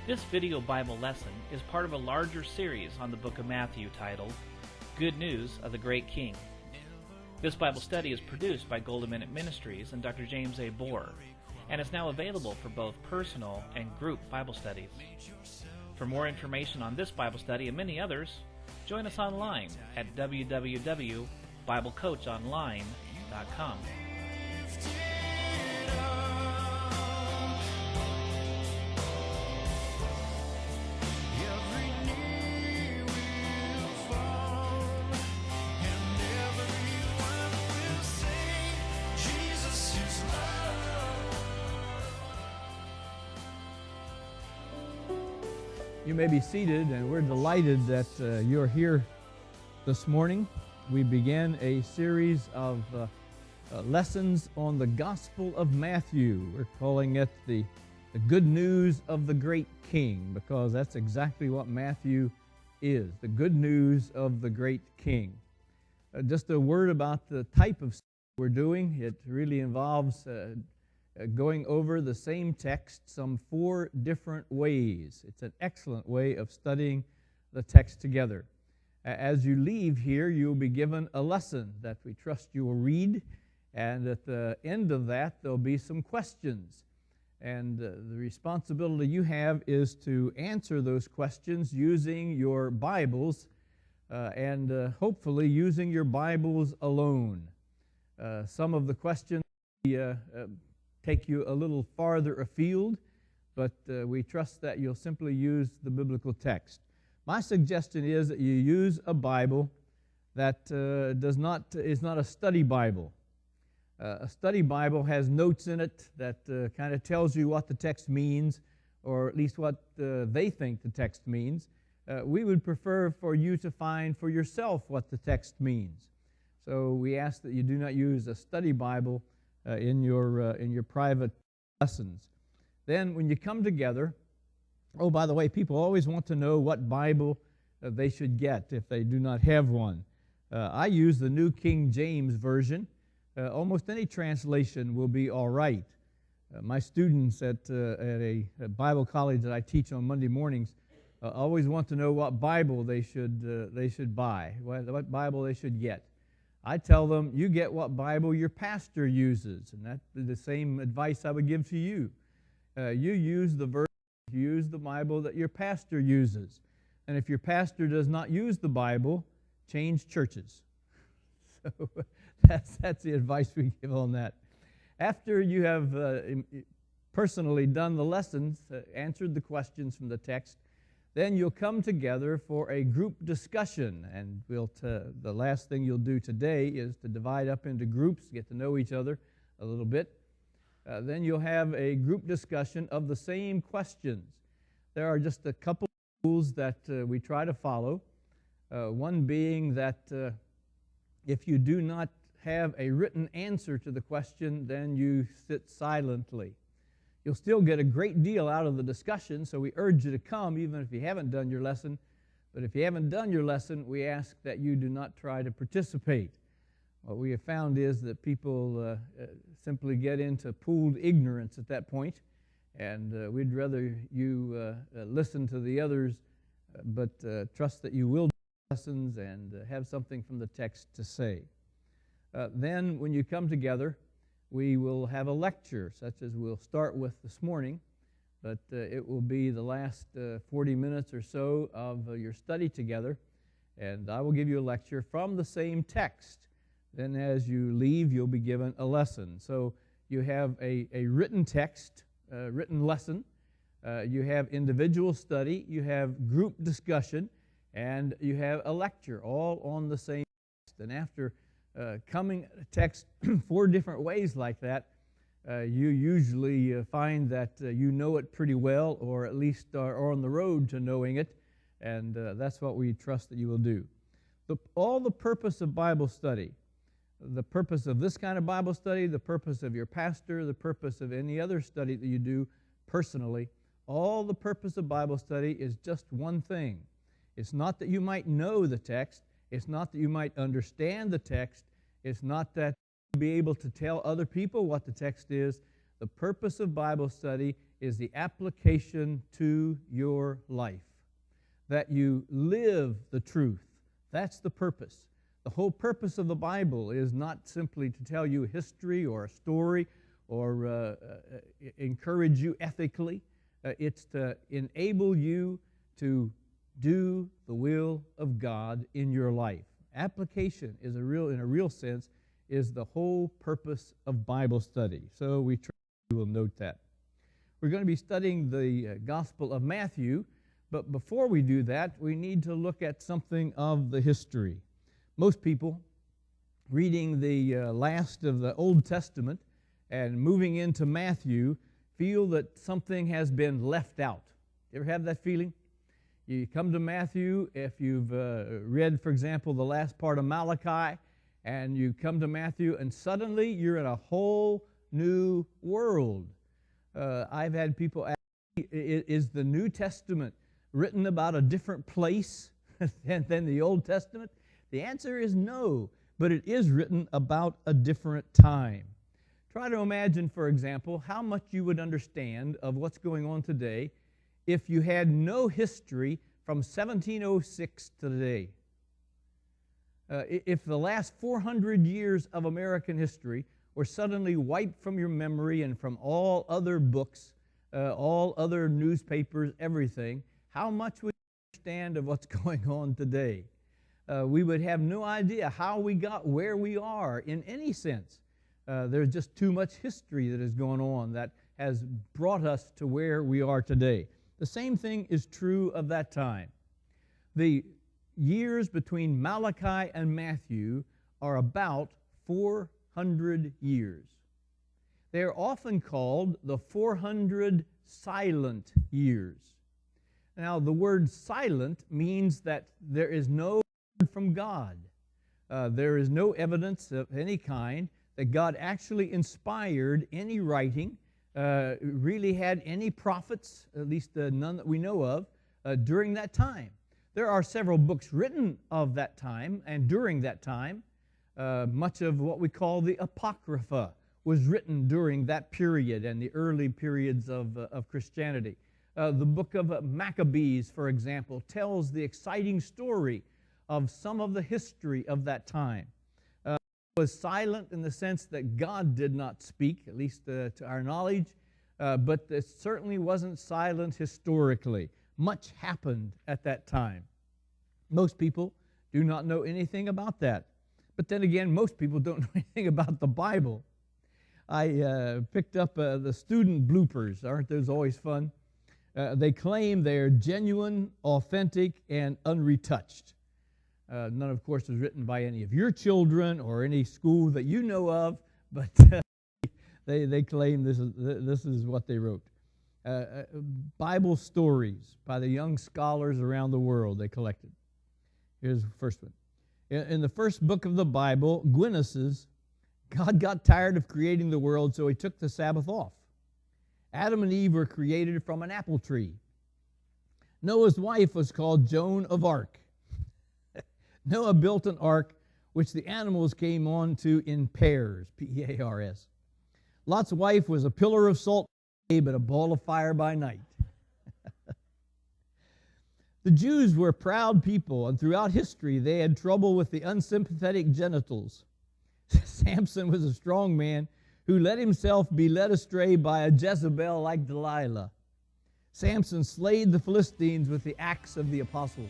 This video Bible lesson is part of a larger series on the book of Matthew titled, Good News of the Great King. This Bible study is produced by Golden Minute Ministries and Dr. James A. Borror, and is now available for both personal and group Bible studies. For more information on this Bible study and many others, join us online at www.biblecoachonline.com. You may be seated, and we're delighted that you're here this morning. We began a series of lessons on the Gospel of Matthew. We're calling it the Good News of the Great King, because that's exactly what Matthew is, the good news of the great King. Just a word about the type of study we're doing. It really involves going over the same text some 4 different ways. It's an excellent way of studying the text together. As you leave here, you'll be given a lesson that we trust you will read, and at the end of that, there'll be some questions. And the responsibility you have is to answer those questions using your Bibles, and hopefully using your Bibles alone. Some of the questions take you a little farther afield, but we trust that you'll simply use the biblical text. My suggestion is that you use a Bible that is not a study Bible. A study Bible has notes in it that kind of tells you what the text means, or at least what they think the text means. We would prefer for you to find for yourself what the text means. So we ask that you do not use a study Bible in your private lessons. Then when you come together, oh, by the way, people always want to know what Bible they should get if they do not have one. I use the New King James Version. Almost any translation will be all right. My students at a Bible college that I teach on Monday mornings always want to know what Bible they should buy, what Bible they should get. I tell them, you get what Bible your pastor uses, and that's the same advice I would give to you. You use the verse, use the Bible that your pastor uses. And if your pastor does not use the Bible, change churches. So that's the advice we give on that. After you have personally done the lessons, answered the questions from the text, then you'll come together for a group discussion, and the last thing you'll do today is to divide up into groups, get to know each other a little bit. Then you'll have a group discussion of the same questions. There are just a couple rules that we try to follow. One being that if you do not have a written answer to the question, then you sit silently. You'll still get a great deal out of the discussion, so we urge you to come even if you haven't done your lesson. But if you haven't done your lesson, we ask that you do not try to participate. What we have found is that people simply get into pooled ignorance at that point, and we'd rather you listen to the others, but trust that you will do lessons and have something from the text to say. Then when you come together, we will have a lecture, such as we'll start with this morning, but it will be the last 40 minutes or so of your study together, and I will give you a lecture from the same text. Then as you leave, you'll be given a lesson. So you have a written text, written lesson, you have individual study, you have group discussion, and you have a lecture, all on the same text. And after coming text 4 different ways like that, you usually find that you know it pretty well, or at least are on the road to knowing it, and that's what we trust that you will do. All the purpose of Bible study, the purpose of this kind of Bible study, the purpose of your pastor, the purpose of any other study that you do personally, all the purpose of Bible study is just one thing. It's not that you might know the text. It's not that you might understand the text. It's not that you'll be able to tell other people what the text is. The purpose of Bible study is the application to your life, that you live the truth. That's the purpose. The whole purpose of the Bible is not simply to tell you history or a story or encourage you ethically. It's to enable you to do the will of God in your life. Application is in a real sense, is the whole purpose of Bible study. So we will note that. We're going to be studying the Gospel of Matthew, but before we do that, we need to look at something of the history. Most people reading the last of the Old Testament and moving into Matthew feel that something has been left out. You ever have that feeling? You come to Matthew, if you've read, for example, the last part of Malachi, and you come to Matthew, and suddenly you're in a whole new world. I've had people ask me, is the New Testament written about a different place than the Old Testament? The answer is no, but it is written about a different time. Try to imagine, for example, how much you would understand of what's going on today if you had no history from 1706 to today. If the last 400 years of American history were suddenly wiped from your memory and from all other books, all other newspapers, everything, how much would you understand of what's going on today? We would have no idea how we got where we are in any sense. There's just too much history that is going on that has brought us to where we are today. The same thing is true of that time. The years between Malachi and Matthew are about 400 years. They are often called the 400 silent years. Now, the word silent means that there is no word from God. There is no evidence of any kind that God actually inspired any writing, really had any prophets, at least none that we know of, during that time. There are several books written of that time and during that time. Much of what we call the Apocrypha was written during that period and the early periods of Christianity. The book of Maccabees, for example, tells the exciting story of some of the history of that time. It was silent in the sense that God did not speak, at least to our knowledge, but it certainly wasn't silent historically. Much happened at that time. Most people do not know anything about that. But then again, most people don't know anything about the Bible. I picked up the student bloopers. Aren't those always fun? They claim they're genuine, authentic, and unretouched. None, of course, was written by any of your children or any school that you know of, but they claim this is what they wrote. Bible stories by the young scholars around the world they collected. Here's the first one. In the first book of the Bible, Gwyneth says, God got tired of creating the world, so he took the Sabbath off. Adam and Eve were created from an apple tree. Noah's wife was called Joan of Arc. Noah built an ark which the animals came on to in pairs, P-A-R-S. Lot's wife was a pillar of salt by day, but a ball of fire by night. The Jews were proud people, and throughout history they had trouble with the unsympathetic genitals. Samson was a strong man who let himself be led astray by a Jezebel like Delilah. Samson slayed the Philistines with the axe of the apostles.